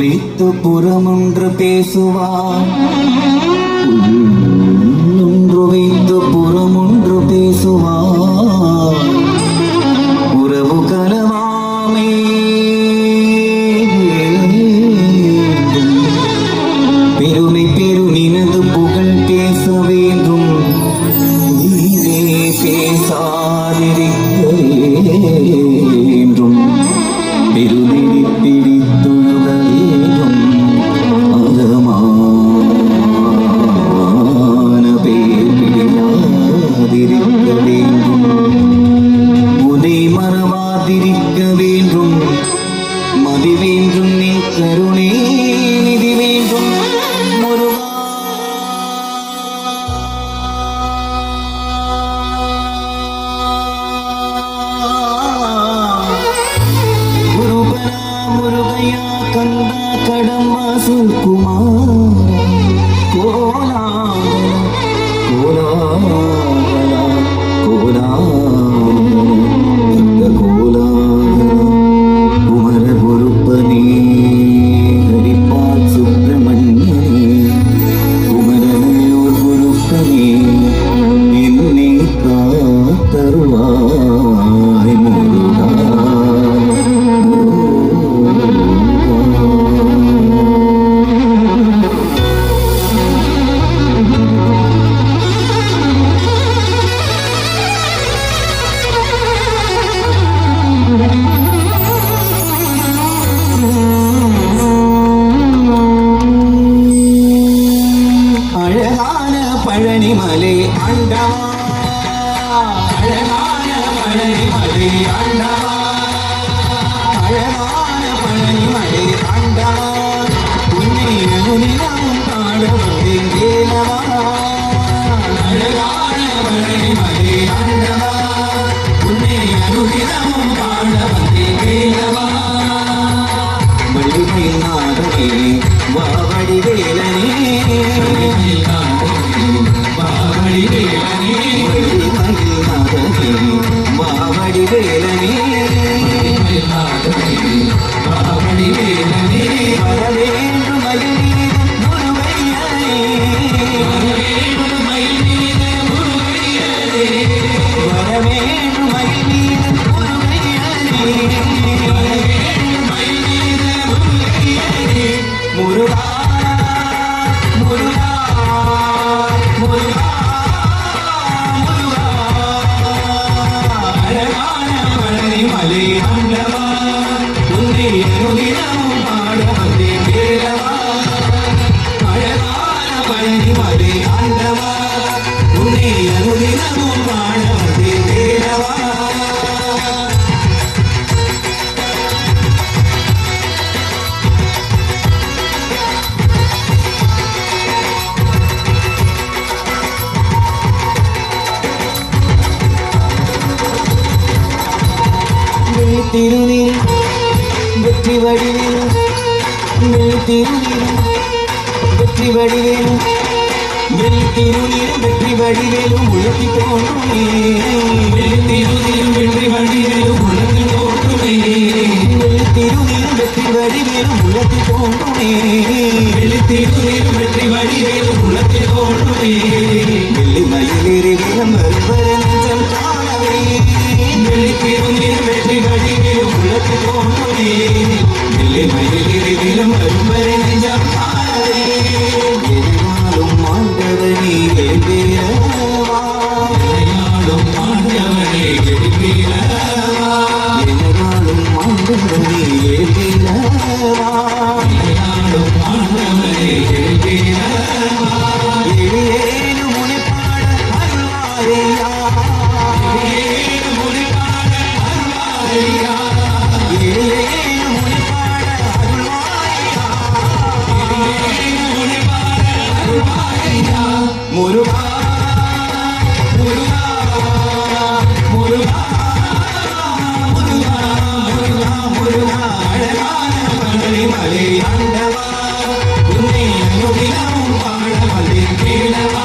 குறித்து புறமொன்று பேசுவார், ஒன்று வைத்து புறமொன்று பேசுவார். உறவு கலவாமே பெருமை பெரு நினது புகழ் பேச வேண்டும். நீரே பேசாதிருக்க வேண்டும். பெருமிடி பிடித்துழுத வேண்டும். அதமான பேர் பிடியாதிருக்க வேண்டும். உதை மறவாதிருக்க வேண்டும். மதி வேண்டும் நீ கருணை நிதி வேண்டும். முருகா குருபரா முருகையா கந்தா கடம்பாசல் குமார கோலா கோலா கோலா கோலா குமர குருப்பனே ஹரிபால் சுப்பிரமணியனே குமரனூர் குருப்பனே என்னை காத்தருள்வாய் முருகா. அழகான பழனிமலை ஆண்டவா, அழகான பழனிமலை ஆண்டவா, அழகான பழனிமலை ஆண்டவா, உன்னை அனுதினமும் பாட வந்தேன் வேலவா. அழகான பழனிமலை ஆண்டவா, உன்னை அனுதினமும் பாட வந்தேன் வேலவா. வள்ளிமை நாதனே வாவடி வேலனே, வாவடி வேலனே, வாவடி வேலனே, வாவடி வேலனே. வரவேண்டும் மயில் மீது முருகையனே, வரவேண்டும் மயில் மீது முருகையனே, வரவேண்டும் மயில் மீது முருகையனே, வரவேண்டும் மயில் மீது முருகையனே. முருகா முருகா முருகா முருகா. அழகான பழனிமலை ஆண்டவா, உன்னை அனுதினமும் பாட வந்தேன் வேலவா. அழகான பழனிமலை ஆண்டவா, உன்னை அனுதினமும் பாட வந்தேன் வேலவா. திருநீர் வெற்றி வடிவேலும், திருநீர் வெற்றி வடிவேலும், திருநீர் வெற்றி வடிவேலும் உலகி தோன்றுமே. திருநீர் வெற்றி வடிவேலும் உலகி தோன்றுமே. திருநீர் வெற்றி வடிவேலும் உலகி தோன்றுமே. திருநீர் வெற்றி வடிவேலும் உலகி தோன்றுமே. வெள்ளி மயிலேறி விளம்பர நெஞ்சம் காணவே. திருநீர் வெற்றி வடிவேலும் உலகி தோன்றுமே. வெள்ளி மயிலேறி விளம்பர நெஞ்சம் காணவே. எதிராலும் ஆண்டவனே எழுப்பீரவா, எதிராலும் ஆண்டவனே எழுப்பீரவா, எதிராலும் ஆண்டவனே எழுப்பீரவா, எதிராலும் ஆண்டவனே எழுப்பீரவா. எளியேனும் முனைப்பாட அருள்வாரையா, எளியேனும் முனைப்பாட அருள்வாரையா, எளியேனும் முனைப்பாட அருள்வாரையா, எளியேனும் முனைப்பாட அருள்வாரையா. முருகா முருகா முருகா முருகா முருகா முருகா. அழகான பழனிமலை ஆண்டவா, உன்னை அனுதினமும் பாட வந்தேன் வேலவா.